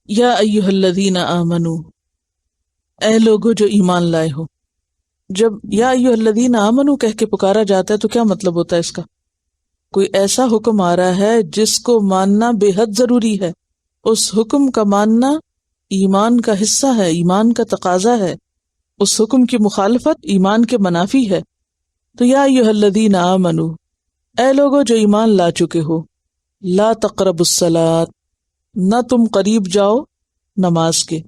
یا ایھا الذین آمنو، اے لوگو جو ایمان لائے ہو. جب یا ایھا الذین آمنو کہہ کے پکارا جاتا ہے تو کیا مطلب ہوتا ہے اس کا؟ کوئی ایسا حکم آ رہا ہے جس کو ماننا بے حد ضروری ہے. اس حکم کا ماننا ایمان کا حصہ ہے، ایمان کا تقاضا ہے. اس حکم کی مخالفت ایمان کے منافی ہے. تو یا ایھا الذین آمنو، اے لوگو جو ایمان لا چکے ہو، لا تقربوا الصلاۃ، نہ تم قریب جاؤ نماز کے،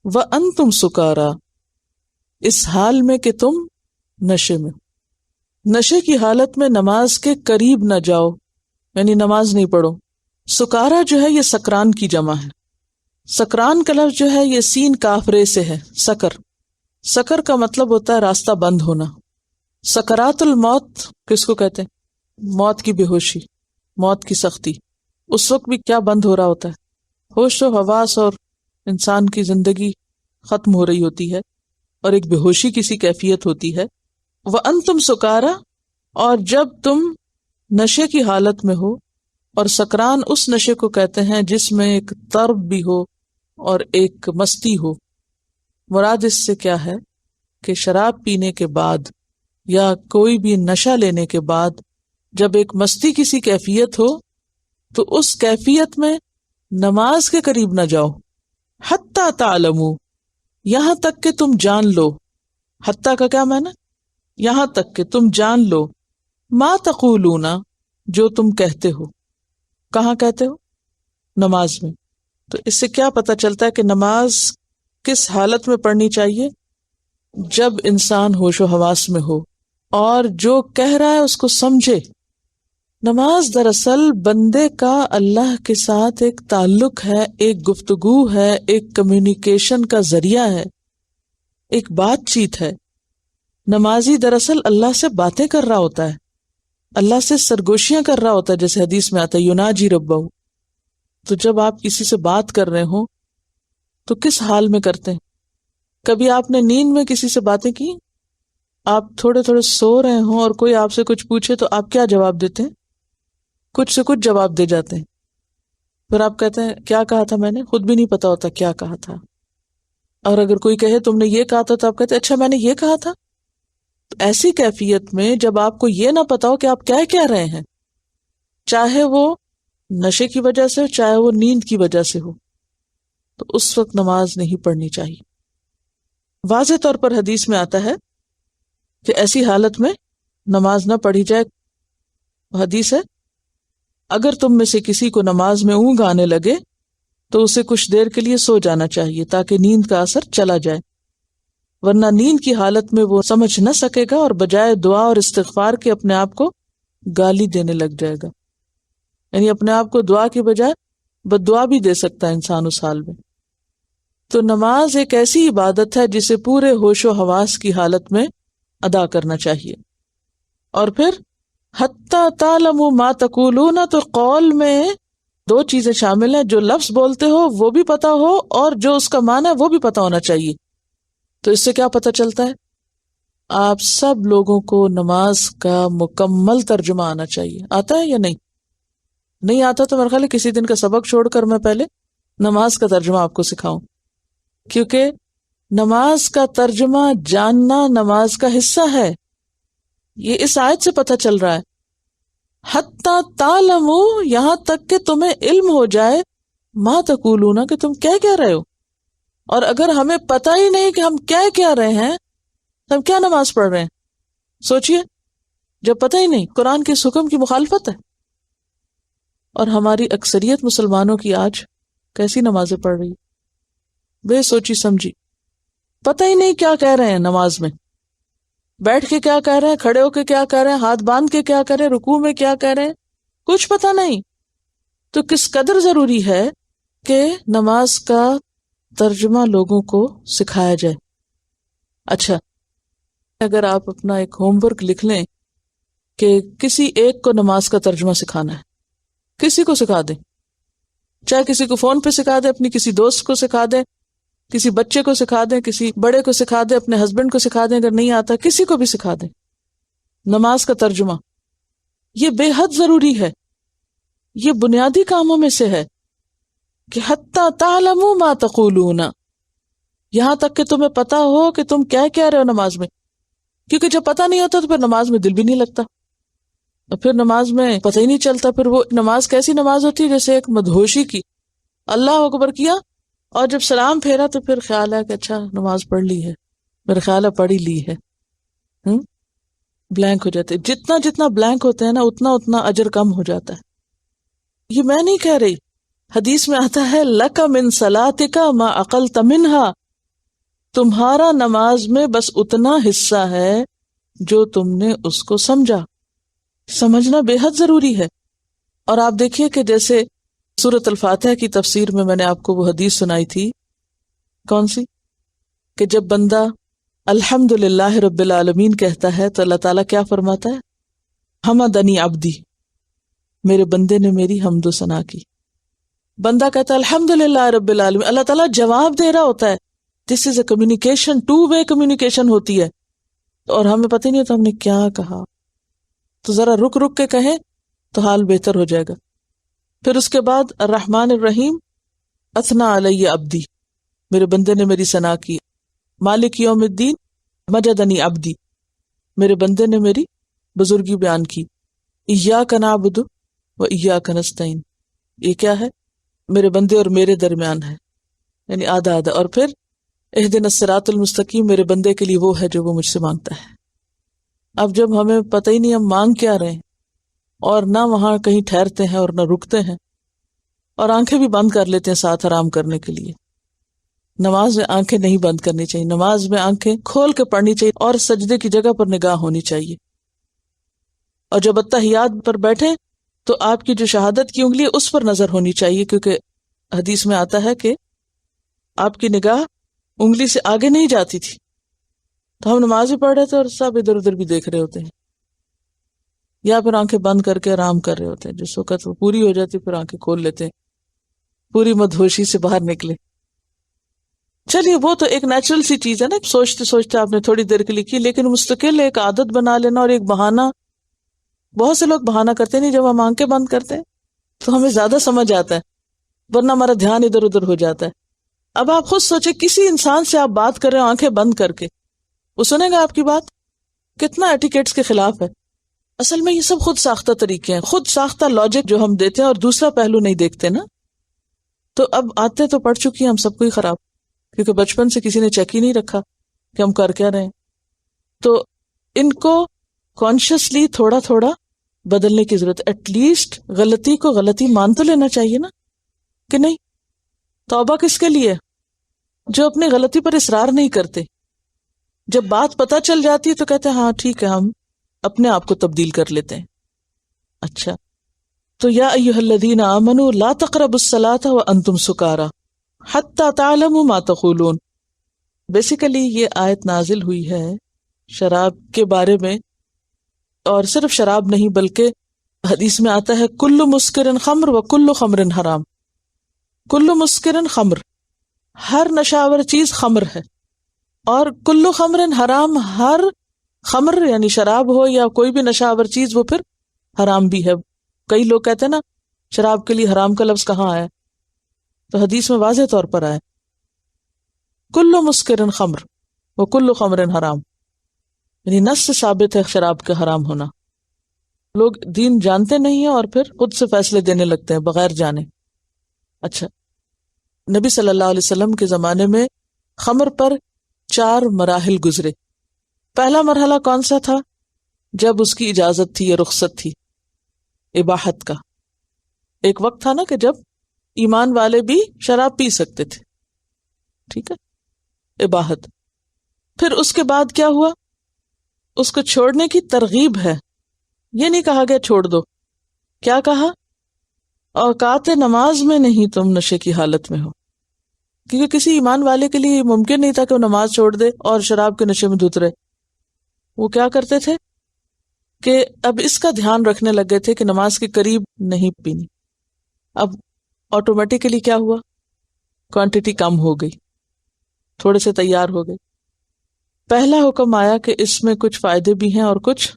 وانتم سکارا، اس حال میں کہ تم نشے میں. نشے کی حالت میں نماز کے قریب نہ جاؤ، یعنی نماز نہیں پڑھو. سکارا جو ہے یہ سکران کی جمع ہے. سکران کا لفظ جو ہے یہ سین کاف رے سے ہے، سکر. سکر کا مطلب ہوتا ہے راستہ بند ہونا. سکرات الموت کس کو کہتے ہیں؟ موت کی بے ہوشی، موت کی سختی. اس وقت بھی کیا بند ہو رہا ہوتا ہے؟ ہوش و حواس، اور انسان کی زندگی ختم ہو رہی ہوتی ہے اور ایک بے ہوشی کی سی کیفیت ہوتی ہے. وَأَنْتُمْ سُکارا، اور جب تم نشے کی حالت میں ہو. اور سکران اس نشے کو کہتے ہیں جس میں ایک طرب بھی ہو اور ایک مستی ہو. مراد اس سے کیا ہے کہ شراب پینے کے بعد یا کوئی بھی نشہ لینے کے بعد جب ایک مستی کی سی کیفیت ہو تو اس کیفیت میں نماز کے قریب نہ جاؤ. حتی تعلموا، یہاں تک کہ تم جان لو. حتی کا کیا معنی؟ یہاں تک کہ تم جان لو. ما تقولون، جو تم کہتے ہو. کہاں کہتے ہو؟ نماز میں. تو اس سے کیا پتہ چلتا ہے کہ نماز کس حالت میں پڑھنی چاہیے؟ جب انسان ہوش و حواس میں ہو اور جو کہہ رہا ہے اس کو سمجھے. نماز دراصل بندے کا اللہ کے ساتھ ایک تعلق ہے، ایک گفتگو ہے، ایک کمیونیکیشن کا ذریعہ ہے، ایک بات چیت ہے. نمازی دراصل اللہ سے باتیں کر رہا ہوتا ہے، اللہ سے سرگوشیاں کر رہا ہوتا ہے، جیسے حدیث میں آتا ہے یناجی ربہ. تو جب آپ کسی سے بات کر رہے ہوں تو کس حال میں کرتے ہیں؟ کبھی آپ نے نیند میں کسی سے باتیں کی؟ آپ تھوڑے تھوڑے سو رہے ہوں اور کوئی آپ سے کچھ پوچھے تو آپ کیا جواب دیتے ہیں؟ کچھ سے کچھ جواب دے جاتے ہیں. پھر آپ کہتے ہیں کیا کہا تھا میں نے، خود بھی نہیں پتا ہوتا کیا کہا تھا. اور اگر کوئی کہے تم نے یہ کہا تھا تو آپ کہتے اچھا میں نے یہ کہا تھا. تو ایسی کیفیت میں جب آپ کو یہ نہ پتا ہو کہ آپ کیا کہہ رہے ہیں، چاہے وہ نشے کی وجہ سے ہو چاہے وہ نیند کی وجہ سے ہو، تو اس وقت نماز نہیں پڑھنی چاہیے. واضح طور پر حدیث میں آتا ہے کہ ایسی حالت میں نماز نہ پڑھی جائے. حدیث ہے اگر تم میں سے کسی کو نماز میں اونگ آنے لگے تو اسے کچھ دیر کے لیے سو جانا چاہیے تاکہ نیند کا اثر چلا جائے، ورنہ نیند کی حالت میں وہ سمجھ نہ سکے گا اور بجائے دعا اور استغفار کے اپنے آپ کو گالی دینے لگ جائے گا. یعنی اپنے آپ کو دعا کی بجائے بد دعا بھی دے سکتا ہے انسان اس حال میں. تو نماز ایک ایسی عبادت ہے جسے پورے ہوش و حواس کی حالت میں ادا کرنا چاہیے. اور پھر حتی تعلموا ما تقولون، تو قول میں دو چیزیں شامل ہیں، جو لفظ بولتے ہو وہ بھی پتا ہو اور جو اس کا معنی ہے وہ بھی پتا ہونا چاہیے. تو اس سے کیا پتہ چلتا ہے؟ آپ سب لوگوں کو نماز کا مکمل ترجمہ آنا چاہیے. آتا ہے یا نہیں آتا تو میرے خیال ہے کسی دن کا سبق چھوڑ کر میں پہلے نماز کا ترجمہ آپ کو سکھاؤں، کیونکہ نماز کا ترجمہ جاننا نماز کا حصہ ہے. یہ اس آیت سے پتہ چل رہا ہے. حتی تعلموا، یہاں تک کہ تمہیں علم ہو جائے، ما تقولون، کہ تم کیا رہے ہو. اور اگر ہمیں پتہ ہی نہیں کہ ہم کیا رہے ہیں تو ہم کیا نماز پڑھ رہے ہیں؟ سوچئے، جب پتہ ہی نہیں، قرآن کے اس حکم کی مخالفت ہے. اور ہماری اکثریت مسلمانوں کی آج کیسی نمازیں پڑھ رہی، بے سوچی سمجھی، پتہ ہی نہیں کیا کہہ رہے ہیں نماز میں، بیٹھ کے کیا کہہ رہے ہیں، کھڑے ہو کے کیا کہہ رہے ہیں، ہاتھ باندھ کے کیا کہہ رہے ہیں، رکوع میں کیا کہہ رہے ہیں، کچھ پتہ نہیں. تو کس قدر ضروری ہے کہ نماز کا ترجمہ لوگوں کو سکھایا جائے. اچھا، اگر آپ اپنا ایک ہوم ورک لکھ لیں کہ کسی ایک کو نماز کا ترجمہ سکھانا ہے، کسی کو سکھا دیں، چاہے کسی کو فون پہ سکھا دیں، اپنی کسی دوست کو سکھا دیں، کسی بچے کو سکھا دیں، کسی بڑے کو سکھا دیں، اپنے ہسبینڈ کو سکھا دیں، اگر نہیں آتا کسی کو بھی سکھا دیں. نماز کا ترجمہ یہ بے حد ضروری ہے، یہ بنیادی کاموں میں سے ہے. کہ حتی تعلموا ما تقولون، یہاں تک کہ تمہیں پتا ہو کہ تم کیا کہہ رہے ہو نماز میں. کیونکہ جب پتا نہیں ہوتا تو پھر نماز میں دل بھی نہیں لگتا، اور پھر نماز میں پتہ ہی نہیں چلتا. پھر وہ نماز کیسی نماز ہوتی ہے؟ جیسے ایک مدہوشی کی. اللہ اکبر کیا اور جب سلام پھیرا تو پھر خیال ہے کہ اچھا نماز پڑھ لی ہے، میرا خیال ہے پڑھ ہی لی ہے. بلینک ہو جاتے. جتنا جتنا بلینک ہوتے ہیں نا اتنا اتنا اجر کم ہو جاتا ہے. یہ میں نہیں کہہ رہی، حدیث میں آتا ہے لک من صلاتک ما عقلت منها، تمہارا نماز میں بس اتنا حصہ ہے جو تم نے اس کو سمجھا. سمجھنا بے حد ضروری ہے. اور آپ دیکھیے کہ جیسے سورۃ الفاتحہ کی تفسیر میں نے آپ کو وہ حدیث سنائی تھی، کون سی؟ کہ جب بندہ الحمد للہ رب العالمین کہتا ہے تو اللہ تعالیٰ کیا فرماتا ہے؟ حمدنی عبدی، میرے بندے نے میری حمد و ثنا کی. بندہ کہتا ہے الحمد للہ رب العالمین، اللہ تعالیٰ جواب دے رہا ہوتا ہے. This is a communication, two way communication ہوتی ہے، اور ہمیں پتہ ہی نہیں ہوتا ہم نے کیا کہا. تو ذرا رک رک کے کہیں تو حال بہتر ہو جائے گا. پھر اس کے بعد الرحمن الرحیم، اثنا علی عبدی، میرے بندے نے میری ثنا کی. مالک یوم الدین، مجدنی عبدی، میرے بندے نے میری بزرگی بیان کی. ایاک نعبد و ایاک نستعین، یہ کیا ہے؟ میرے بندے اور میرے درمیان ہے، یعنی آدھا آدھا. اور پھر اہدنا الصراط المستقیم، میرے بندے کے لیے وہ ہے جو وہ مجھ سے مانگتا ہے. اب جب ہمیں پتہ ہی نہیں ہم مانگ کیا رہے ہیں، اور نہ وہاں کہیں ٹھہرتے ہیں اور نہ رکتے ہیں، اور آنکھیں بھی بند کر لیتے ہیں ساتھ آرام کرنے کے لیے. نماز میں آنکھیں نہیں بند کرنی چاہیے، نماز میں آنکھیں کھول کے پڑھنی چاہیے، اور سجدے کی جگہ پر نگاہ ہونی چاہیے. اور جب اتحیات پر بیٹھیں تو آپ کی جو شہادت کی انگلی ہے اس پر نظر ہونی چاہیے، کیونکہ حدیث میں آتا ہے کہ آپ کی نگاہ انگلی سے آگے نہیں جاتی تھی. تو ہم نماز بھی پڑھ رہے تھے اور سب ادھر ادھر بھی دیکھ رہے ہوتے ہیں، یا پھر آنکھیں بند کر کے آرام کر رہے ہوتے ہیں. جس وقت وہ پوری ہو جاتی پھر آنکھیں کھول لیتے ہیں، پوری مدہوشی سے باہر نکلے. چلیے وہ تو ایک نیچرل سی چیز ہے نا، سوچتے سوچتے آپ نے تھوڑی دیر کے لیے کی، لیکن مستقل ایک عادت بنا لینا اور ایک بہانہ. بہت سے لوگ بہانہ کرتے نہیں، جب ہم آنکھیں بند کرتے ہیں تو ہمیں زیادہ سمجھ آتا ہے، ورنہ ہمارا دھیان ادھر ادھر ہو جاتا ہے. اب آپ خود سوچیں، کسی انسان سے آپ بات کر رہے ہو آنکھیں بند کر کے، وہ سنے گا آپ کی بات؟ کتنا ایٹیکیٹس کے خلاف ہے. اصل میں یہ سب خود ساختہ طریقے ہیں، خود ساختہ لاجک جو ہم دیتے ہیں، اور دوسرا پہلو نہیں دیکھتے نا. تو اب آتے تو پڑھ چکی ہیں ہم سب کو ہی خراب، کیونکہ بچپن سے کسی نے چیک ہی نہیں رکھا کہ ہم کر کیا رہے ہیں. تو ان کو کانشیسلی تھوڑا تھوڑا بدلنے کی ضرورت. ایٹ لیسٹ غلطی کو غلطی مان تو لینا چاہیے نا، کہ نہیں؟ توبہ کس کے لیے؟ جو اپنی غلطی پر اصرار نہیں کرتے. جب بات پتہ چل جاتی ہے تو کہتے ہیں ہاں ٹھیک ہے، ہم اپنے آپ کو تبدیل کر لیتے ہیں. اچھا، تو یا ایھا الذین آمنوا لا تقربوا الصلاۃ وانتم سکارى حتی تعلموا ما تقولون. بیسیکلی یہ آیت نازل ہوئی ہے شراب کے بارے میں، اور صرف شراب نہیں بلکہ حدیث میں آتا ہے کل مسکر خمر و کل خمر حرام. کل مسکر خمر، ہر نشاور چیز خمر ہے، اور کل خمر حرام، ہر خمر یعنی شراب ہو یا کوئی بھی نشاور چیز وہ پھر حرام بھی ہے. کئی لوگ کہتے ہیں نا شراب کے لیے حرام کا لفظ کہاں آیا؟ تو حدیث میں واضح طور پر آیا کل مسکر خمر و کل خمر حرام، یعنی نص سے ثابت ہے شراب کا حرام ہونا. لوگ دین جانتے نہیں ہیں اور پھر خود سے فیصلے دینے لگتے ہیں بغیر جانے. اچھا، نبی صلی اللہ علیہ وسلم کے زمانے میں خمر پر 4 مراحل گزرے. پہلا مرحلہ کون سا تھا؟ جب اس کی اجازت تھی یا رخصت تھی، اباحت کا. ایک وقت تھا نا کہ جب ایمان والے بھی شراب پی سکتے تھے، ٹھیک ہے، اباحت. پھر اس کے بعد کیا ہوا؟ اس کو چھوڑنے کی ترغیب ہے. یہ نہیں کہا گیا چھوڑ دو، کیا کہا؟ اوقات نماز میں نہیں تم نشے کی حالت میں ہو. کیونکہ کسی ایمان والے کے لیے ممکن نہیں تھا کہ وہ نماز چھوڑ دے اور شراب کے نشے میں دھت رہے. وہ کیا کرتے تھے کہ اب اس کا دھیان رکھنے لگ گئے تھے کہ نماز کے قریب نہیں پینی. اب آٹومیٹیکلی کیا ہوا؟ کوانٹٹی کم ہو گئی، تھوڑے سے تیار ہو گئے. پہلا حکم آیا کہ اس میں کچھ فائدے بھی ہیں اور کچھ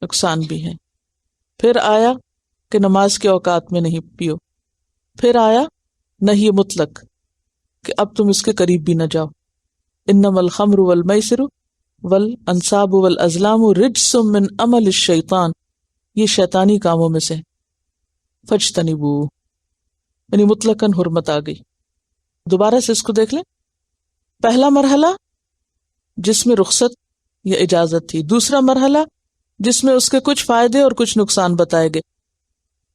نقصان بھی ہیں. پھر آیا کہ نماز کے اوقات میں نہیں پیو. پھر آیا نہیں مطلق کہ اب تم اس کے قریب بھی نہ جاؤ. انما الخمر والمیسر والانصاب والازلام رجس من عمل الشیطان، یہ شیطانی کاموں میں سے. فاجتنبوہ یعنی مطلقاً حرمت آ گئی. دوبارہ سے اس کو دیکھ لیں. پہلا مرحلہ جس میں رخصت یا اجازت تھی، دوسرا مرحلہ جس میں اس کے کچھ فائدے اور کچھ نقصان بتائے گئے،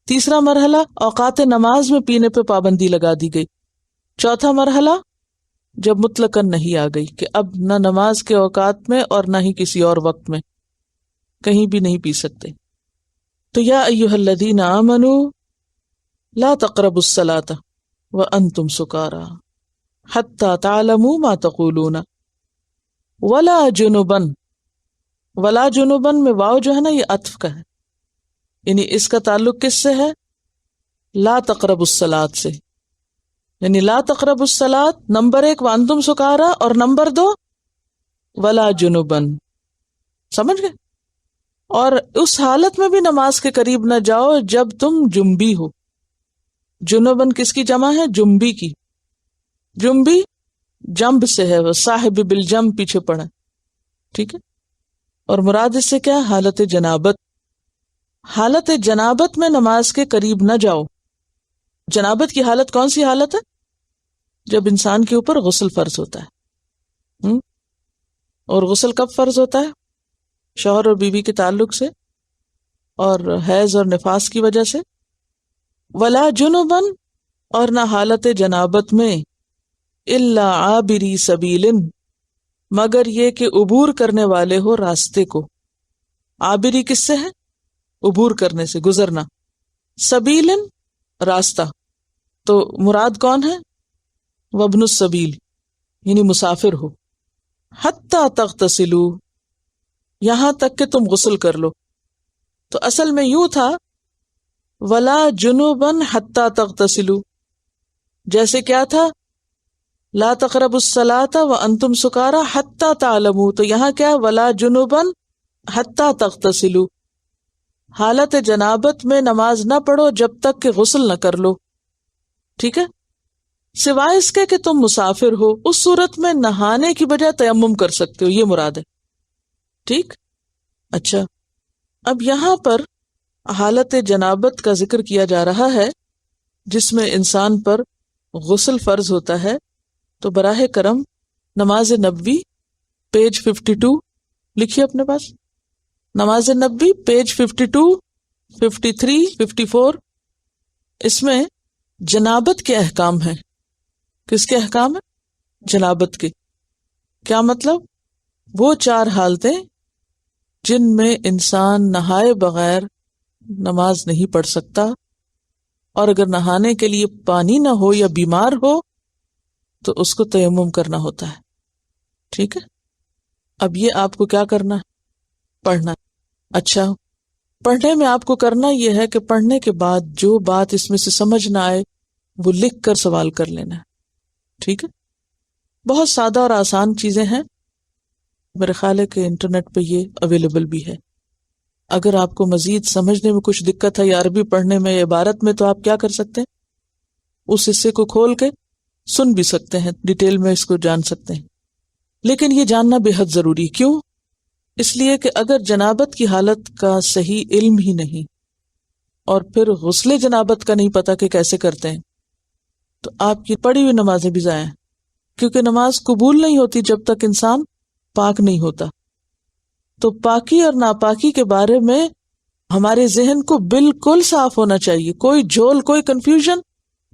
تیسرا مرحلہ اوقات نماز میں پینے پہ پابندی لگا دی گئی، چوتھا مرحلہ جب مطلقاً نہیں آ گئی کہ اب نہ نماز کے اوقات میں اور نہ ہی کسی اور وقت میں کہیں بھی نہیں پی سکتے. تو یا ایھا الذین آمنوا لا تقربوا الصلاۃ وانتم سکارى حتی تعلموا ما تقولون ولا جنبا. ولا جنبن میں واو جو ہے نا یہ عطف کا ہے، یعنی اس کا تعلق کس سے ہے؟ لا تقربوا الصلاۃ سے. یعنی لا تقربوا الصلاۃ نمبر 1 وانتم سکارى اور نمبر 2 ولا جنبن. سمجھ گئے؟ اور اس حالت میں بھی نماز کے قریب نہ جاؤ جب تم جنبی ہو. جنبن کس کی جمع ہے؟ جنبی کی. جنبی جنب سے ہے، وہ صاحب بالجنب پیچھے پڑا، ٹھیک ہے. اور مراد اس سے کیا؟ حالت جنابت. حالت جنابت میں نماز کے قریب نہ جاؤ. جنابت کی حالت کون سی حالت ہے؟ جب انسان کے اوپر غسل فرض ہوتا ہے. اور غسل کب فرض ہوتا ہے؟ شوہر اور بیوی کے تعلق سے اور حیض اور نفاس کی وجہ سے. ولا جنبن اور نہ حالت جنابت میں الا عابری سبیل مگر یہ کہ عبور کرنے والے ہو راستے کو. عابری کس سے ہے؟ عبور کرنے سے، گزرنا. سبیل راستہ، تو مراد کون ہے؟ وابن السبیل یعنی مسافر ہو. حتی تغتسلوا یہاں تک کہ تم غسل کر لو. تو اصل میں یوں تھا ولا جنوبن حتی تغتسلوا، جیسے کیا تھا لا تقربوا الصلاۃ وانتم سکارى حتی تعلموا، تو یہاں کیا ولا جنوبن حتی تغتسلوا، حالت جنابت میں نماز نہ پڑھو جب تک کہ غسل نہ کر لو. ٹھیک ہے، سوائے اس کے کہ تم مسافر ہو، اس صورت میں نہانے کی بجائے تیمم کر سکتے ہو، یہ مراد ہے. ٹھیک. اچھا، اب یہاں پر حالت جنابت کا ذکر کیا جا رہا ہے جس میں انسان پر غسل فرض ہوتا ہے. تو براہ کرم نماز نبوی پیج 52 لکھیے اپنے پاس. نماز نبوی پیج 52 53 54 اس میں جنابت کے احکام ہیں. کس کے احکام ہیں؟ جنابت کے. کیا مطلب؟ وہ 4 حالتیں جن میں انسان نہائے بغیر نماز نہیں پڑھ سکتا، اور اگر نہانے کے لیے پانی نہ ہو یا بیمار ہو تو اس کو تیمم کرنا ہوتا ہے. ٹھیک ہے، اب یہ آپ کو کیا کرنا ہے؟ پڑھنا. اچھا، پڑھنے میں آپ کو کرنا یہ ہے کہ پڑھنے کے بعد جو بات اس میں سے سمجھ نہ آئے وہ لکھ کر سوال کر لینا ہے. ٹھیک ہے، بہت سادہ اور آسان چیزیں ہیں. میرے خیال ہے کہ انٹرنیٹ پہ یہ اویلیبل بھی ہے. اگر آپ کو مزید سمجھنے میں کچھ دقت ہے یا عربی پڑھنے میں یا عبارت میں، تو آپ کیا کر سکتے ہیں؟ اس حصے کو کھول کے سن بھی سکتے ہیں، ڈیٹیل میں اس کو جان سکتے ہیں. لیکن یہ جاننا بے حد ضروری. کیوں؟ اس لیے کہ اگر جنابت کی حالت کا صحیح علم ہی نہیں اور پھر غسل جنابت کا نہیں پتا کہ کیسے کرتے ہیں، تو آپ کی پڑھی ہوئی نمازیں بھی ضائع ہیں. کیونکہ نماز قبول نہیں ہوتی جب تک انسان پاک نہیں ہوتا. تو پاکی اور ناپاکی کے بارے میں ہمارے ذہن کو بالکل صاف ہونا چاہیے. کوئی جھول، کوئی کنفیوژن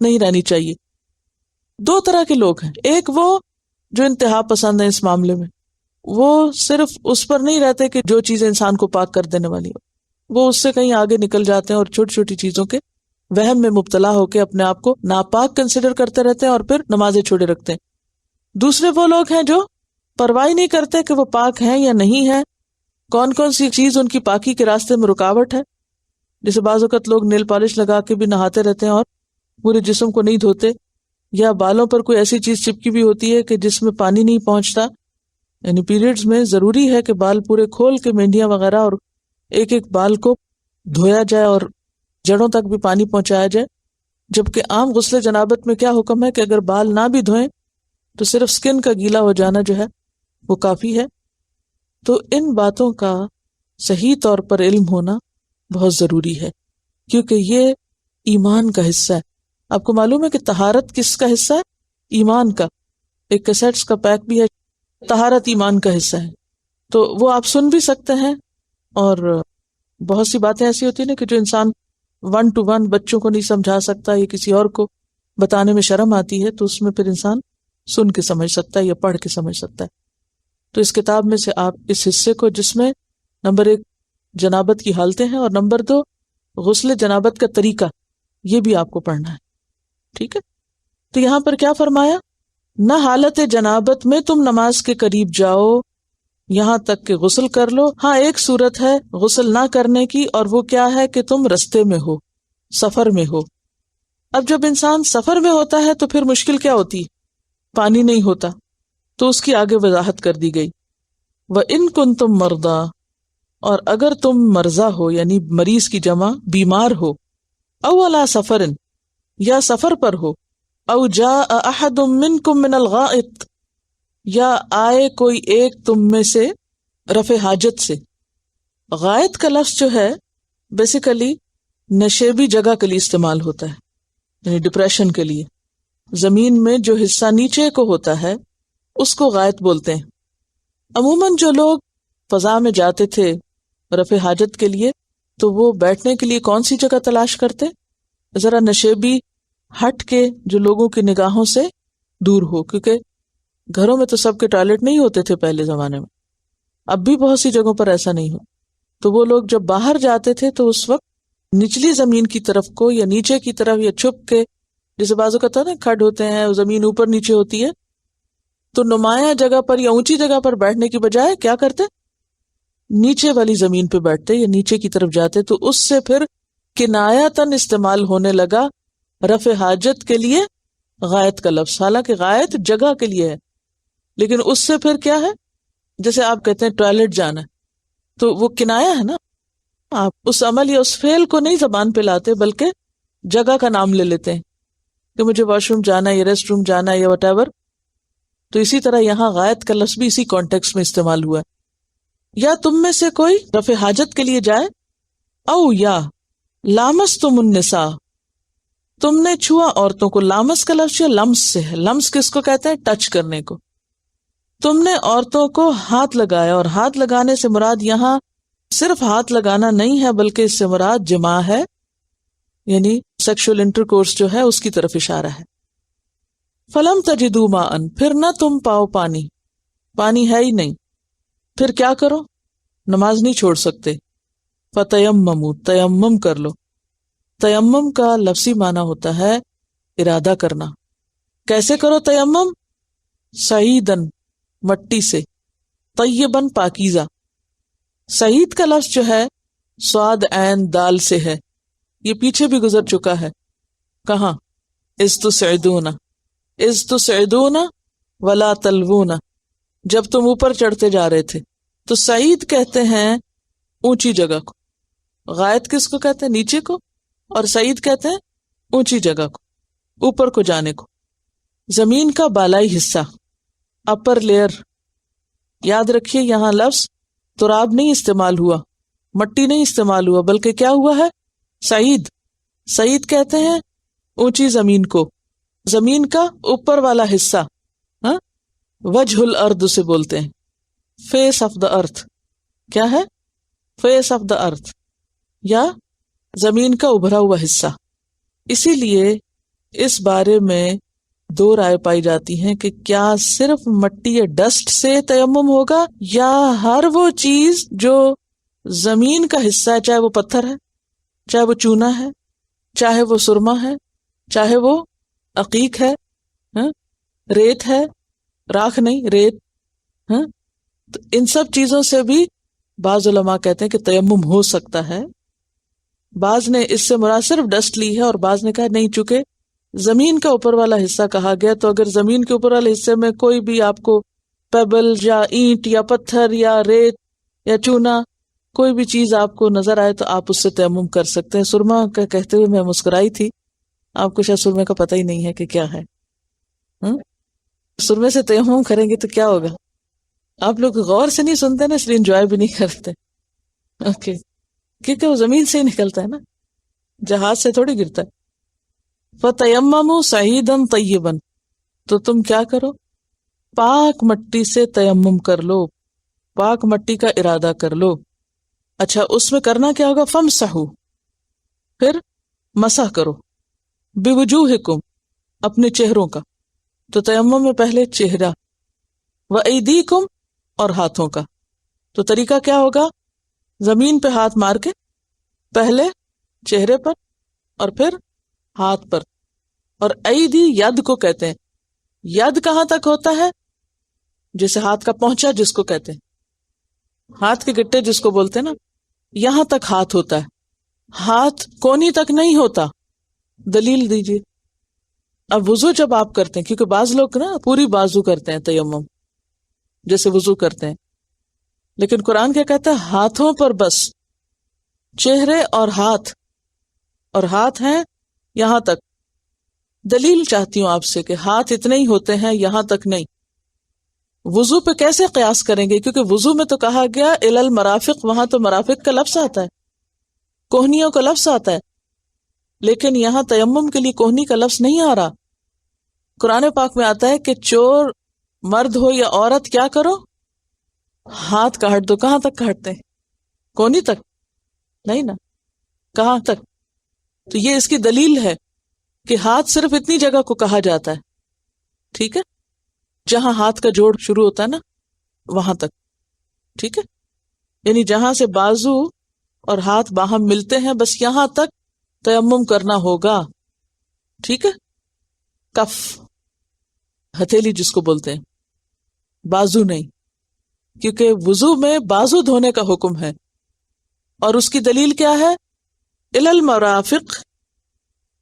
نہیں رہنی چاہیے. 2 طرح کے لوگ ہیں. ایک وہ جو انتہا پسند ہیں اس معاملے میں، وہ صرف اس پر نہیں رہتے کہ جو چیزیں انسان کو پاک کر دینے والی ہو، وہ اس سے کہیں آگے نکل جاتے ہیں اور چھوٹی چھوٹی چیزوں کے وہم میں مبتلا ہو کے اپنے آپ کو ناپاک کنسیڈر کرتے رہتے ہیں اور پھر نمازیں چھوڑے رکھتے ہیں. دوسرے وہ لوگ ہیں جو پرواہ نہیں کرتے کہ وہ پاک ہیں یا نہیں ہیں، کون کون سی چیز ان کی پاکی کے راستے میں رکاوٹ ہے. جیسے بعض اوقات لوگ نیل پالش لگا کے بھی نہاتے رہتے ہیں اور پورے جسم کو نہیں دھوتے، یا بالوں پر کوئی ایسی چیز چپکی بھی ہوتی ہے کہ جس میں پانی نہیں پہنچتا. یعنی پیریڈز میں ضروری ہے کہ بال پورے کھول کے مہندیاں وغیرہ اور ایک ایک بال کو دھویا جائے اور جڑوں تک بھی پانی پہنچایا جائے. جبکہ عام غسل جنابت میں کیا حکم ہے کہ اگر بال نہ بھی دھوئیں تو صرف سکن کا گیلا ہو جانا جو ہے وہ کافی ہے. تو ان باتوں کا صحیح طور پر علم ہونا بہت ضروری ہے، کیونکہ یہ ایمان کا حصہ ہے. آپ کو معلوم ہے کہ طہارت کس کا حصہ ہے؟ ایمان کا. ایک کیسٹس کا پیک بھی ہے، طہارت ایمان کا حصہ ہے. تو وہ آپ سن بھی سکتے ہیں، اور بہت سی باتیں ایسی ہوتی ہیں نا کہ جو انسان 1 to 1 بچوں کو نہیں سمجھا سکتا یا کسی اور کو بتانے میں شرم آتی ہے، تو اس میں پھر انسان سن کے سمجھ سکتا ہے یا پڑھ کے سمجھ سکتا ہے. تو اس کتاب میں سے آپ اس حصے کو، جس میں نمبر 1 جنابت کی حالتیں ہیں اور نمبر 2 غسل جنابت کا طریقہ، یہ بھی آپ کو پڑھنا ہے. ٹھیک ہے؟ تو یہاں پر کیا فرمایا؟ نہ حالت جنابت میں تم نماز کے قریب جاؤ یہاں تک کہ غسل کر لو. ہاں ایک صورت ہے غسل نہ کرنے کی، اور وہ کیا ہے کہ تم رستے میں ہو، سفر میں ہو. اب جب انسان سفر میں ہوتا ہے تو پھر مشکل کیا ہوتی؟ پانی نہیں ہوتا، تو اس کی آگے وضاحت کر دی گئی. وَإِن كُنتُم مَرْضَىٰ، اور اگر تم مرضى ہو یعنی مریض کی جمع بیمار ہو، او علی سفر، یا سفر پر ہو، او جاء احد منکم من الغائط، یا آئے کوئی ایک تم میں سے رفع حاجت سے. غائط کا لفظ جو ہے بیسیکلی نشیبی جگہ کے لیے استعمال ہوتا ہے، یعنی ڈپریشن کے لیے. زمین میں جو حصہ نیچے کو ہوتا ہے اس کو غائط بولتے ہیں. عموماً جو لوگ فضا میں جاتے تھے رفع حاجت کے لیے تو وہ بیٹھنے کے لیے کون سی جگہ تلاش کرتے؟ ذرا نشیبی ہٹ کے، جو لوگوں کی نگاہوں سے دور ہو، کیونکہ گھروں میں تو سب کے ٹوائلٹ نہیں ہوتے تھے پہلے زمانے میں، اب بھی بہت سی جگہوں پر ایسا نہیں ہو. تو وہ لوگ جب باہر جاتے تھے تو اس وقت نچلی زمین کی طرف کو یا نیچے کی طرف یا چھپ کے، جیسے بازو کا نا کھڈ ہوتے ہیں، زمین اوپر نیچے ہوتی ہے، تو نمایاں جگہ پر یا اونچی جگہ پر بیٹھنے کی بجائے کیا کرتے؟ نیچے والی زمین پہ بیٹھتے یا نیچے کی طرف جاتے. تو اس سے پھر کنایتاً استعمال ہونے لگا رفع حاجت کے لیے غائط کا لفظ. حالانکہ غائط جگہ کے لیے ہے، لیکن اس سے پھر کیا ہے، جیسے آپ کہتے ہیں ٹوائلٹ جانا، تو وہ کنایا ہے نا. آپ اس عمل یا اس فعل کو نہیں زبان پہ لاتے بلکہ جگہ کا نام لے لیتے ہیں کہ مجھے واش روم جانا ہے یا ریسٹ روم جانا ہے یا وٹ ایور. تو اسی طرح یہاں غائط کا لفظ بھی اسی کانٹیکس میں استعمال ہوا ہے. یا تم میں سے کوئی رفع حاجت کے لیے جائے، او یا لامستم النساء، تم نے چھوا عورتوں کو. لامس کا لفظ لمس سے ہے. لمس کس کو کہتے ہیں؟ ٹچ کرنے کو. تم نے عورتوں کو ہاتھ لگایا، اور ہاتھ لگانے سے مراد یہاں صرف ہاتھ لگانا نہیں ہے بلکہ اس سے مراد جماع ہے، یعنی سیکشل انٹرکورس جو ہے اس کی طرف اشارہ ہے. فلم تجدوا ماء، پھر نہ تم پاؤ پانی، پانی ہے ہی نہیں، پھر کیا کرو؟ نماز نہیں چھوڑ سکتے. فتیمموا، تیمم کر لو. تیمم کا لفظی معنی ہوتا ہے ارادہ کرنا. کیسے کرو تیمم؟ سعیدن، مٹی سے، طیبن، پاکیزہ. سعید کا لفظ جو ہے صاد عین دال سے ہے، یہ پیچھے بھی گزر چکا ہے. کہاں؟ اذ تسعدون، اذ تسعدون ولا تلوون، جب تم اوپر چڑھتے جا رہے تھے. تو سعید کہتے ہیں اونچی جگہ کو، غائط کس کو کہتے ہیں؟ نیچے کو. اور سعید کہتے ہیں اونچی جگہ کو، اوپر کو جانے کو. زمین کا بالائی حصہ، اپر لیئر. یاد رکھیے یہاں لفظ تراب نہیں استعمال ہوا، مٹی نہیں استعمال ہوا، بلکہ کیا ہوا ہے؟ سعید. سعید کہتے ہیں اونچی زمین کو، زمین کا اوپر والا حصہ. وجہ الارض سے بولتے ہیں، فیس آف دا ارتھ. کیا ہے؟ فیس آف دا ارتھ، یا زمین کا ابھرا ہوا حصہ. اسی لیے اس بارے میں 2 رائے پائی جاتی ہیں کہ کیا صرف مٹی یا ڈسٹ سے تیمم ہوگا، یا ہر وہ چیز جو زمین کا حصہ ہے، چاہے وہ پتھر ہے، چاہے وہ چونا ہے، چاہے وہ سرما ہے، چاہے وہ عقیق ہے، ریت ہے، راکھ نہیں ریت. تو ان سب چیزوں سے بھی بعض علماء کہتے ہیں کہ تیمم ہو سکتا ہے. بعض نے اس سے مراد صرف ڈسٹ لی ہے، اور بعض نے کہا نہیں، چونکہ زمین کا اوپر والا حصہ کہا گیا، تو اگر زمین کے اوپر والے حصے میں کوئی بھی آپ کو پیبل یا اینٹ یا پتھر یا ریت یا چونا، کوئی بھی چیز آپ کو نظر آئے تو آپ اس سے تیمم کر سکتے ہیں. سرما کا کہتے ہوئے میں مسکرائی تھی، آپ کو شاید سرمے کا پتہ ہی نہیں ہے کہ کیا ہے. سرمے سے تیمم کریں گے تو کیا ہوگا؟ آپ لوگ غور سے نہیں سنتے نا، اس لیے انجوائے بھی نہیں کرتے. اوکے، کیونکہ وہ زمین سے ہی نکلتا ہے نا، جہاز سے تھوڑی گرتا ہے. فَتَيَمَّمُوا صَعِيدًا طَيِّبًا، تو تم کیا کرو، پاک مٹی سے تیمم کر لو، پاک مٹی کا ارادہ کر لو. اچھا، اس میں کرنا کیا ہوگا؟ فَامْسَحُوا، پھر مسح کرو، بِوُجُوهِكُمْ، اپنے چہروں کا. تو تیمم میں پہلے چہرہ، وَأَيْدِيكُمْ، اور ہاتھوں کا. تو طریقہ کیا ہوگا؟ زمین پہ ہاتھ مار کے پہلے چہرے پر اور پھر ہاتھ پر. اور ایدی ید کو کہتے ہیں. ید کہاں تک ہوتا ہے؟ جیسے ہاتھ کا پہنچا جس کو کہتے ہیں، ہاتھ کے گٹے جس کو بولتے ہیں نا، یہاں تک ہاتھ ہوتا ہے. ہاتھ کونی تک نہیں ہوتا. دلیل دیجیے. اب وضو جب آپ کرتے ہیں، کیونکہ بعض لوگ نا پوری بازو کرتے ہیں تیمم جیسے وضو کرتے ہیں، لیکن قرآن کیا کہتا ہے؟ ہاتھوں پر بس، چہرے اور ہاتھ ہیں یہاں تک. دلیل چاہتی ہوں آپ سے کہ ہاتھ اتنے ہی ہوتے ہیں، یہاں تک نہیں. وضو پہ کیسے قیاس کریں گے؟ کیونکہ وضو میں تو کہا گیا الی المرافق، وہاں تو مرافق کا لفظ آتا ہے، کوہنیوں کا لفظ آتا ہے، لیکن یہاں تیمم کے لیے کوہنی کا لفظ نہیں آ رہا. قرآن پاک میں آتا ہے کہ چور مرد ہو یا عورت کیا کرو، ہاتھ کاٹ دو. کہاں تک کاٹتے ہیں؟ کونی تک نہیں نا، کہاں تک؟ تو یہ اس کی دلیل ہے کہ ہاتھ صرف اتنی جگہ کو کہا جاتا ہے، ٹھیک ہے، جہاں ہاتھ کا جوڑ شروع ہوتا ہے نا وہاں تک، ٹھیک ہے. یعنی جہاں سے بازو اور ہاتھ باہم ملتے ہیں بس یہاں تک تیمم کرنا ہوگا، ٹھیک ہے. کف، ہتھیلی جس کو بولتے ہیں، بازو نہیں، کیونکہ وضو میں بازو دھونے کا حکم ہے. اور اس کی دلیل کیا ہے؟ الی المرافق،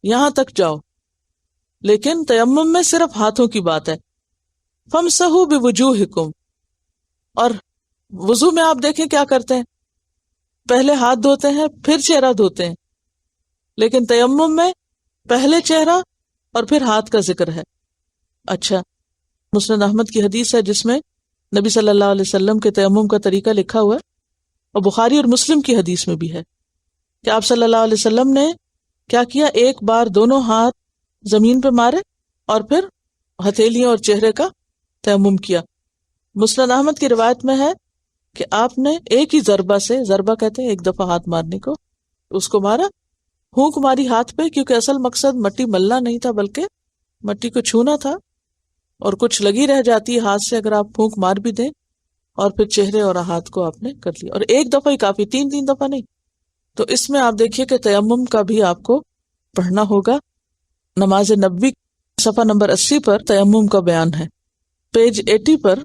یہاں تک جاؤ، لیکن تیمم میں صرف ہاتھوں کی بات ہے. فَامْسَحُوا بِوُجُوهِكُمْ، اور وضو میں آپ دیکھیں کیا کرتے ہیں، پہلے ہاتھ دھوتے ہیں پھر چہرہ دھوتے ہیں، لیکن تیمم میں پہلے چہرہ اور پھر ہاتھ کا ذکر ہے. اچھا، مسند احمد کی حدیث ہے جس میں نبی صلی اللہ علیہ وسلم کے تیمم کا طریقہ لکھا ہوا ہے، اور بخاری اور مسلم کی حدیث میں بھی ہے کہ آپ صلی اللہ علیہ وسلم نے کیا کیا، ایک بار دونوں ہاتھ زمین پہ مارے اور پھر ہتھیلیوں اور چہرے کا تیمم کیا. مسند احمد کی روایت میں ہے کہ آپ نے ایک ہی ضربہ سے، ضربہ کہتے ہیں ایک دفعہ ہاتھ مارنے کو، اس کو مارا، پھونک ماری ہاتھ پہ، کیونکہ اصل مقصد مٹی ملنا نہیں تھا بلکہ مٹی کو چھونا تھا، اور کچھ لگی رہ جاتی ہے ہاتھ سے اگر آپ پھونک مار بھی دیں. اور پھر چہرے اور ہاتھ کو آپ نے کر لیا، اور ایک دفعہ ہی کافی، تین دفعہ نہیں. تو اس میں آپ دیکھیے کہ تیمم کا بھی آپ کو پڑھنا ہوگا. نماز نبوی صفحہ نمبر 80 پر تیمم کا بیان ہے، پیج 80 پر،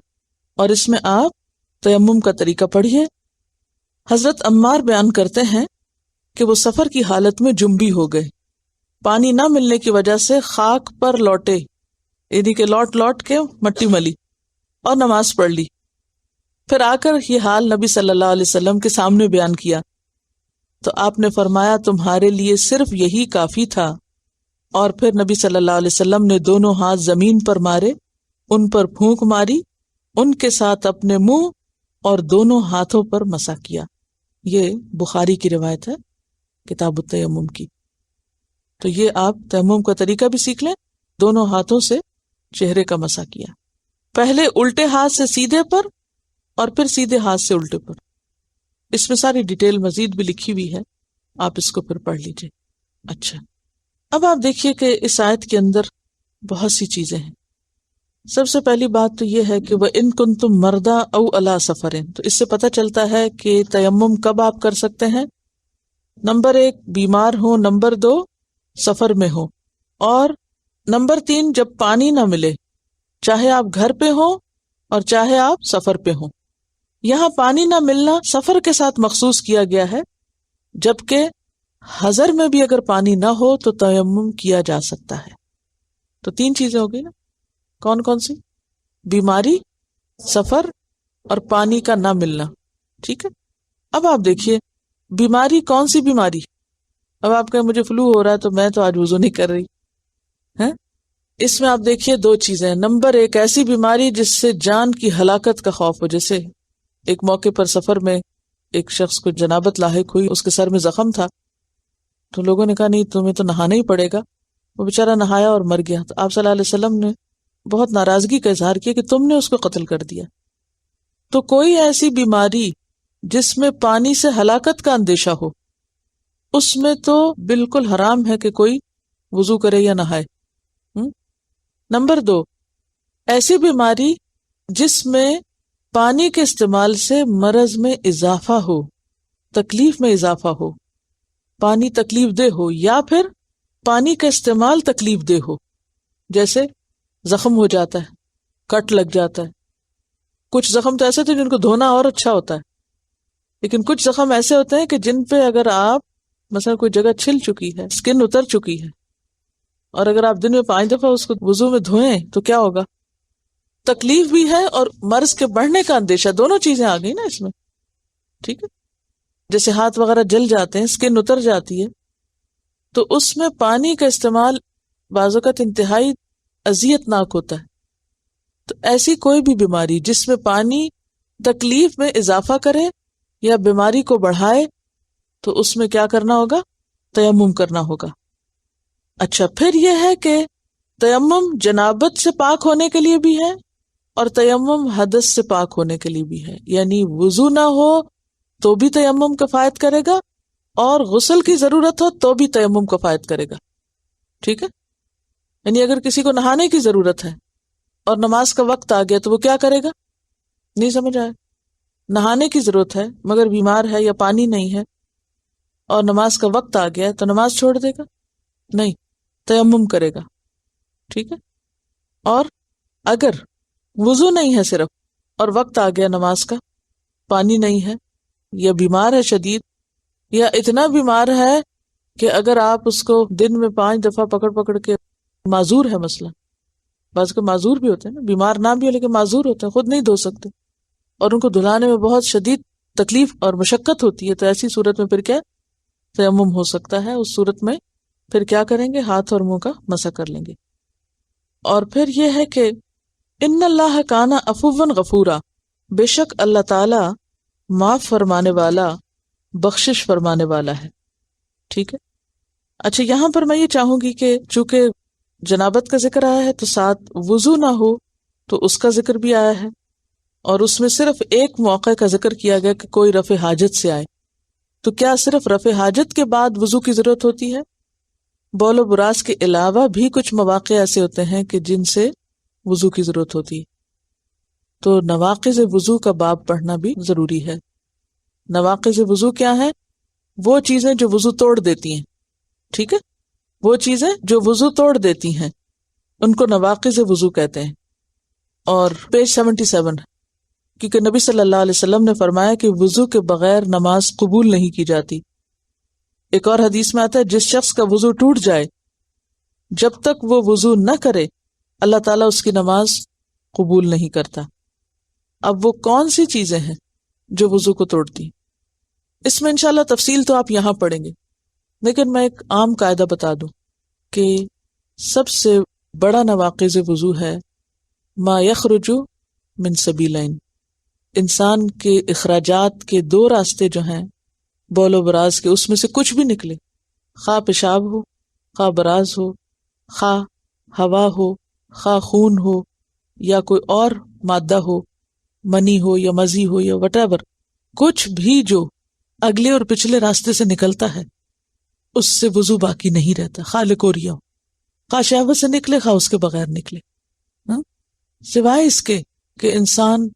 اور اس میں آپ تیمم کا طریقہ پڑھیے. حضرت عمار بیان کرتے ہیں کہ وہ سفر کی حالت میں جنبی ہو گئے، پانی نہ ملنے کی وجہ سے خاک پر لوٹے، یعنی کہ لوٹ کے مٹی ملی اور نماز پڑھ لی. پھر آ کر یہ حال نبی صلی اللہ علیہ وسلم کے سامنے بیان کیا تو آپ نے فرمایا تمہارے لیے صرف یہی کافی تھا. اور پھر نبی صلی اللہ علیہ وسلم نے دونوں ہاتھ زمین پر مارے، ان پر پھونک ماری، ان کے ساتھ اپنے منہ اور دونوں ہاتھوں پر مسح کیا. یہ بخاری کی روایت ہے کتاب التیمم کی. تو یہ آپ تیمم کا طریقہ بھی سیکھ لیں. دونوں ہاتھوں سے چہرے کا مسح کیا، پہلے الٹے ہاتھ سے سیدھے پر اور پھر سیدھے ہاتھ سے الٹے پر. اس میں ساری ڈیٹیل مزید بھی لکھی ہوئی ہے، آپ اس کو پھر پڑھ لیجئے. اچھا، اب آپ دیکھیے کہ اس آیت کے اندر بہت سی چیزیں ہیں. سب سے پہلی بات تو یہ ہے کہ وَإِن كُنتُم مَرْضَىٰ أَوْ عَلَىٰ سَفَرٍ، تو اس سے پتہ چلتا ہے کہ تیمم کب آپ کر سکتے ہیں. نمبر 1 بیمار ہو، نمبر 2 سفر میں ہو، اور نمبر 3 جب پانی نہ ملے، چاہے آپ گھر پہ ہوں اور چاہے آپ سفر پہ ہوں. یہاں پانی نہ ملنا سفر کے ساتھ مخصوص کیا گیا ہے، جبکہ حضر میں بھی اگر پانی نہ ہو تو تیمم کیا جا سکتا ہے. تو 3 چیزیں ہو گئی نا، کون کون سی؟ بیماری، سفر اور پانی کا نہ ملنا. ٹھیک ہے، اب آپ دیکھیے بیماری کون سی بیماری. اب آپ کہیں مجھے فلو ہو رہا ہے تو میں تو آج وضو نہیں کر رہی، ہے۔ اس میں آپ دیکھیے دو چیزیں، نمبر ایک ایسی بیماری جس سے جان کی ہلاکت کا خوف ہو، جیسے ایک موقع پر سفر میں ایک شخص کو جنابت لاحق ہوئی، اس کے سر میں زخم تھا، تو لوگوں نے کہا نہیں تمہیں تو نہانا ہی پڑے گا، وہ بیچارہ نہایا اور مر گیا، تو آپ صلی اللہ علیہ وسلم نے بہت ناراضگی کا اظہار کیا کہ تم نے اس کو قتل کر دیا۔ تو کوئی ایسی بیماری جس میں پانی سے ہلاکت کا اندیشہ ہو، اس میں تو بالکل حرام ہے کہ کوئی وضو کرے یا نہائے۔ نمبر دو، ایسی بیماری جس میں پانی کے استعمال سے مرض میں اضافہ ہو، تکلیف میں اضافہ ہو، پانی تکلیف دہ ہو یا پھر پانی کا استعمال تکلیف دہ ہو، جیسے زخم ہو جاتا ہے، کٹ لگ جاتا ہے۔ کچھ زخم تو ایسے تھے جن کو دھونا اور اچھا ہوتا ہے، لیکن کچھ زخم ایسے ہوتے ہیں کہ جن پہ اگر آپ مثلا کوئی جگہ چھل چکی ہے، سکن اتر چکی ہے، اور اگر آپ دن میں 5 دفعہ اس کو وضو میں دھوئیں تو کیا ہوگا؟ تکلیف بھی ہے اور مرض کے بڑھنے کا اندیشہ، دونوں چیزیں آ گئی نا اس میں، ٹھیک ہے۔ جیسے ہاتھ وغیرہ جل جاتے ہیں، سکن اتر جاتی ہے، تو اس میں پانی کا استعمال بعض اوقات انتہائی اذیت ناک ہوتا ہے۔ تو ایسی کوئی بھی بیماری جس میں پانی تکلیف میں اضافہ کرے یا بیماری کو بڑھائے، تو اس میں کیا کرنا ہوگا؟ تیمم کرنا ہوگا۔ اچھا، پھر یہ ہے کہ تیمم جنابت سے پاک ہونے کے لیے بھی ہے اور تیمم حدث سے پاک ہونے کے لیے بھی ہے، یعنی وضو نہ ہو تو بھی تیمم کفایت کرے گا، اور غسل کی ضرورت ہو تو بھی تیمم کفایت کرے گا، ٹھیک ہے۔ یعنی اگر کسی کو نہانے کی ضرورت ہے اور نماز کا وقت آ گیا تو وہ کیا کرے گا؟ نہیں سمجھ آیا؟ نہانے کی ضرورت ہے مگر بیمار ہے یا پانی نہیں ہے اور نماز کا وقت آ گیا تو نماز چھوڑ دے گا؟ نہیں، تیمم کرے گا، ٹھیک ہے۔ اور اگر وضو نہیں ہے صرف اور وقت آ گیا نماز کا، پانی نہیں ہے یا بیمار ہے شدید، یا اتنا بیمار ہے کہ اگر آپ اس کو دن میں 5 دفعہ پکڑ پکڑ کے، معذور ہے مثلا، بعض کے معذور بھی ہوتے ہیں نا، بیمار نہ بھی ہو لیکن معذور ہوتے ہیں، خود نہیں دھو سکتے اور ان کو دھلانے میں بہت شدید تکلیف اور مشقت ہوتی ہے، تو ایسی صورت میں پھر کیا تیمم ہو سکتا ہے۔ اس صورت میں پھر کیا کریں گے؟ ہاتھ اور منہ کا مسح کر لیں گے۔ اور پھر یہ ہے کہ ان اللہ کان عفوا غفورا، بے شک اللہ تعالی معاف فرمانے والا، بخشش فرمانے والا ہے، ٹھیک ہے۔ اچھا، یہاں پر میں یہ چاہوں گی کہ چونکہ جنابت کا ذکر آیا ہے تو ساتھ وضو نہ ہو تو اس کا ذکر بھی آیا ہے، اور اس میں صرف ایک موقع کا ذکر کیا گیا کہ کوئی رفع حاجت سے آئے، تو کیا صرف رفع حاجت کے بعد وضو کی ضرورت ہوتی ہے؟ بول و براز کے علاوہ بھی کچھ مواقع ایسے ہوتے ہیں کہ جن سے وضو کی ضرورت ہوتی ہے، تو نواقض وضو کا باب پڑھنا بھی ضروری ہے۔ نواقض وضو کیا ہے؟ وہ چیزیں جو وضو توڑ دیتی ہیں، ٹھیک ہے، وہ چیزیں جو وضو توڑ دیتی ہیں ان کو نواقض وضو کہتے ہیں۔ اور پیج 77، کیونکہ نبی صلی اللہ علیہ وسلم نے فرمایا کہ وضو کے بغیر نماز قبول نہیں کی جاتی۔ ایک اور حدیث میں آتا ہے جس شخص کا وضو ٹوٹ جائے جب تک وہ وضو نہ کرے اللہ تعالیٰ اس کی نماز قبول نہیں کرتا۔ اب وہ کون سی چیزیں ہیں جو وضو کو توڑتی؟ اس میں انشاءاللہ تفصیل تو آپ یہاں پڑھیں گے، لیکن میں ایک عام قاعدہ بتا دوں کہ سب سے بڑا نواقض وضو ہے ما یخرج من سبیلین، انسان کے اخراجات کے 2 راستے جو ہیں بول و براز کے، اس میں سے کچھ بھی نکلے، خواہ پیشاب ہو، خواہ براز ہو، خواہ ہوا ہو، خواہ خون ہو یا کوئی اور مادہ ہو، منی ہو یا مزی ہو یا وٹ ایور، کچھ بھی جو اگلے اور پچھلے راستے سے نکلتا ہے اس سے وضو باقی نہیں رہتا، خواہ لکوریا ہو، خواہ شہوت سے نکلے خواہ اس کے بغیر نکلے، سوائے اس کے کہ انسان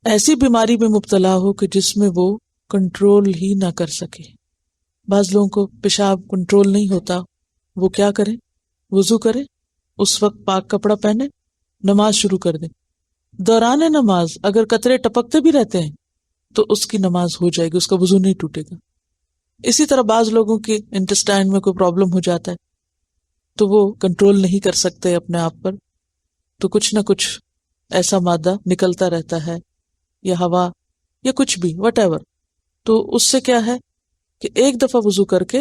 ایسی بیماری میں مبتلا ہو کہ جس میں وہ کنٹرول ہی نہ کر سکے۔ بعض لوگوں کو پیشاب کنٹرول نہیں ہوتا، وہ کیا کریں؟ وضو کرے، اس وقت پاک کپڑا پہنے، نماز شروع کر دیں، دوران نماز اگر قطرے ٹپکتے بھی رہتے ہیں تو اس کی نماز ہو جائے گی، اس کا وضو نہیں ٹوٹے گا۔ اسی طرح بعض لوگوں کے انٹسٹائن میں کوئی پرابلم ہو جاتا ہے تو وہ کنٹرول نہیں کر سکتے اپنے آپ پر، تو کچھ نہ کچھ ایسا مادہ نکلتا رہتا ہے یا ہوا یا کچھ بھی وٹ ایور، تو اس سے کیا ہے کہ ایک دفعہ وضو کر کے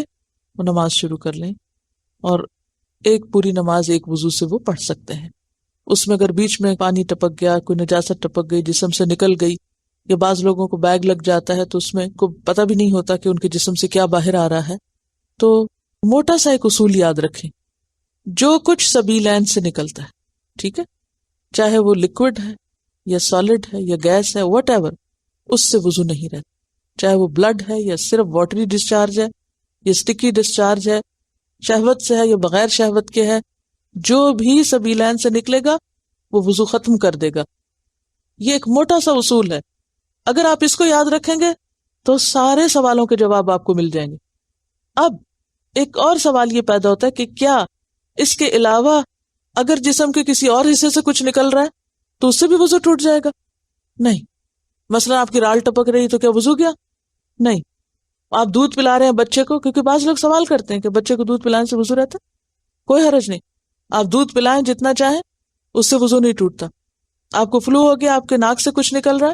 وہ نماز شروع کر لیں۔ اور ایک پوری نماز ایک وضو سے وہ پڑھ سکتے ہیں. اس میں اگر بیچ میں پانی ٹپک گیا، کوئی نجاست ٹپک گئی، جسم سے نکل گئی، یا بعض لوگوں کو بیگ لگ جاتا ہے تو اس میں کو پتہ بھی نہیں ہوتا کہ ان کے جسم سے کیا باہر آ رہا ہے، تو موٹا سا ایک اصول یاد رکھیں، جو کچھ سبیلین سے نکلتا ہے، ٹھیک ہے، چاہے وہ لکوڈ ہے یا سالڈ ہے یا گیس ہے، واٹ ایور، اس سے وضو نہیں رہتا، چاہے وہ بلڈ ہے یا صرف واٹری ڈسچارج ہے یا اسٹکی ڈسچارج ہے، شہوت سے ہے یا بغیر شہوت کے ہے، جو بھی سبیلین سے نکلے گا وہ وضو ختم کر دے گا. یہ ایک موٹا سا اصول ہے، اگر آپ اس کو یاد رکھیں گے تو سارے سوالوں کے جواب آپ کو مل جائیں گے. اب ایک اور سوال یہ پیدا ہوتا ہے کہ کیا اس کے علاوہ اگر جسم کے کسی اور حصے سے کچھ نکل رہا ہے تو اس سے بھی وضو ٹوٹ جائے گا؟ نہیں. مثلا آپ کی رال ٹپک رہی تو کیا وضو گیا؟ نہیں. آپ دودھ پلا رہے ہیں بچے کو، کیونکہ بعض لوگ سوال کرتے ہیں کہ بچے کو دودھ پلانے سے وضو رہتا ہے، کوئی حرج نہیں، آپ دودھ پلائیں جتنا چاہیں، اس سے وضو نہیں ٹوٹتا. آپ کو فلو ہو گیا، آپ کے ناک سے کچھ نکل رہا ہے،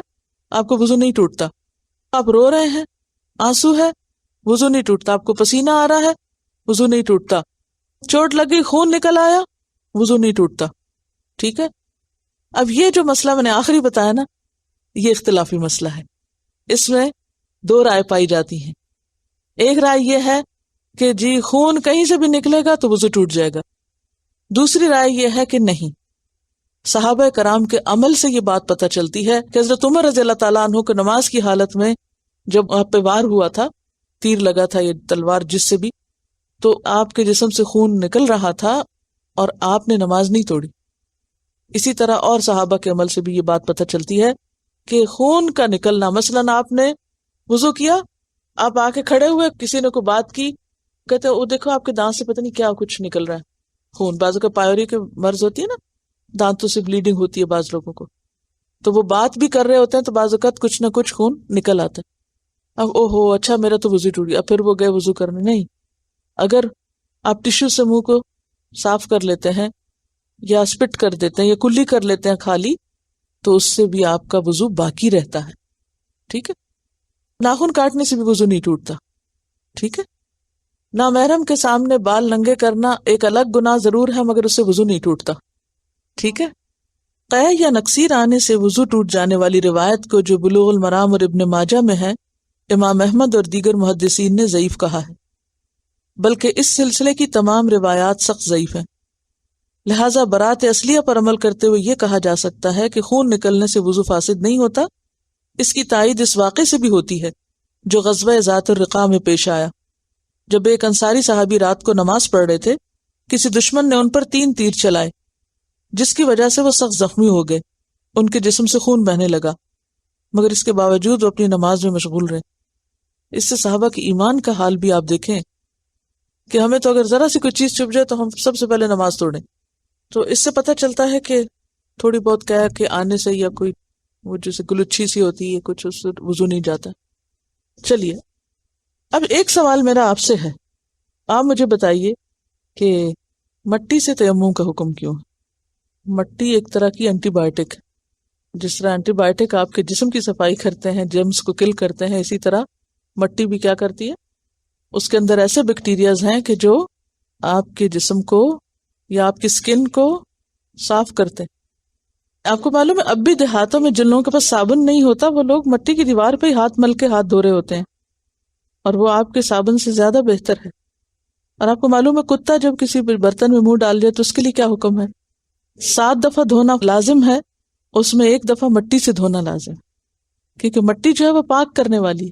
آپ کو وضو نہیں ٹوٹتا. آپ رو رہے ہیں، آنسو ہے، وضو نہیں ٹوٹتا. آپ کو پسینہ آ رہا ہے، وضو نہیں ٹوٹتا. چوٹ لگی، خون نکل آیا، وضو نہیں ٹوٹتا. ٹھیک ہے. اب یہ جو مسئلہ میں نے آخری بتایا نا، یہ اختلافی مسئلہ ہے. اس میں دو رائے پائی جاتی ہیں. ایک رائے یہ ہے کہ جی خون کہیں سے بھی نکلے گا تو وضو ٹوٹ جائے گا. دوسری رائے یہ ہے کہ نہیں. صحابہ کرام کے عمل سے یہ بات پتہ چلتی ہے کہ حضرت عمر رضی اللہ تعالیٰ عنہ کو نماز کی حالت میں جب آپ پہ وار ہوا تھا، تیر لگا تھا یا تلوار جس سے بھی، تو آپ کے جسم سے خون نکل رہا تھا اور آپ نے نماز نہیں توڑی. اسی طرح اور صحابہ کے عمل سے بھی یہ بات پتہ چلتی ہے کہ خون کا نکلنا، مثلاً آپ نے وضو کیا، آپ آ کے کھڑے ہوئے، کسی نے کوئی بات کی، کہتے وہ دیکھو آپ کے دانت سے پتہ نہیں کیا کچھ نکل رہا ہے، خون. بعضوں کا پائیوری کے مرض ہوتی ہے نا، دانتوں سے بلیڈنگ ہوتی ہے بعض لوگوں کو، تو وہ بات بھی کر رہے ہوتے ہیں تو بعض اوقات کچھ نہ کچھ خون نکل آتا ہے. اب او ہو اچھا میرا تو وضو ٹوٹ گیا، پھر وہ گئے وضو کرنے. نہیں، اگر آپ ٹشو سے منہ کو صاف کر لیتے ہیں یا اسپٹ کر دیتے ہیں یا کلی کر لیتے ہیں خالی، تو اس سے بھی آپ کا وضو باقی رہتا ہے. ٹھیک ہے. ناخن کاٹنے سے بھی وضو نہیں ٹوٹتا. ٹھیک ہے. نامحرم کے سامنے بال ننگے کرنا ایک الگ گناہ ضرور ہے، مگر اس سے وضو نہیں ٹوٹتا. ٹھیک ہے. قے یا نقصیر آنے سے وضو ٹوٹ جانے والی روایت کو جو بلوغ المرام اور ابن ماجہ میں ہے، امام احمد اور دیگر محدثین نے ضعیف کہا ہے، بلکہ اس سلسلے کی تمام روایات سخت ضعیف ہیں. لہذا برات اصلیہ پر عمل کرتے ہوئے یہ کہا جا سکتا ہے کہ خون نکلنے سے وضو فاسد نہیں ہوتا. اس کی تائید اس واقعے سے بھی ہوتی ہے جو غزوہ ذات الرقاع میں پیش آیا، جب ایک انصاری صحابی رات کو نماز پڑھ رہے تھے، کسی دشمن نے ان پر 3 تیر چلائے، جس کی وجہ سے وہ سخت زخمی ہو گئے، ان کے جسم سے خون بہنے لگا، مگر اس کے باوجود وہ اپنی نماز میں مشغول رہے. اس سے صحابہ کے ایمان کا حال بھی آپ دیکھیں کہ ہمیں تو اگر ذرا سی کوئی چیز چپ جائے تو ہم سب سے پہلے نماز توڑیں. تو اس سے پتہ چلتا ہے کہ تھوڑی بہت کہہ کے آنے سے یا کوئی وہ جیسے گلچھی سی ہوتی ہے کچھ، اس سے وضو نہیں جاتا. چلیے اب ایک سوال میرا آپ سے ہے، آپ مجھے بتائیے کہ مٹی سے تیمم کا حکم کیوں ہے؟ مٹی ایک طرح کی اینٹی بائیوٹک ہے. جس طرح اینٹی بائیوٹک آپ کے جسم کی صفائی کرتے ہیں، جرمز کو کل کرتے ہیں، اسی طرح مٹی بھی کیا کرتی ہے، اس کے اندر ایسے بیکٹیریاز ہیں کہ جو آپ کے جسم کو یا آپ کی سکن کو صاف کرتے ہیں. آپ کو معلوم ہے اب بھی دیہاتوں میں جن لوگوں کے پاس صابن نہیں ہوتا وہ لوگ مٹی کی دیوار پہ ہی ہاتھ مل کے ہاتھ دھو رہے ہوتے ہیں، اور وہ آپ کے صابن سے زیادہ بہتر ہے. اور آپ کو معلوم ہے کتا جب کسی برتن میں منہ ڈال جائے تو اس کے لیے کیا حکم ہے؟ 7 دفعہ دھونا لازم ہے، اس میں 1 دفعہ مٹی سے دھونا لازم ہے، کیونکہ مٹی جو ہے وہ پاک کرنے والی ہے.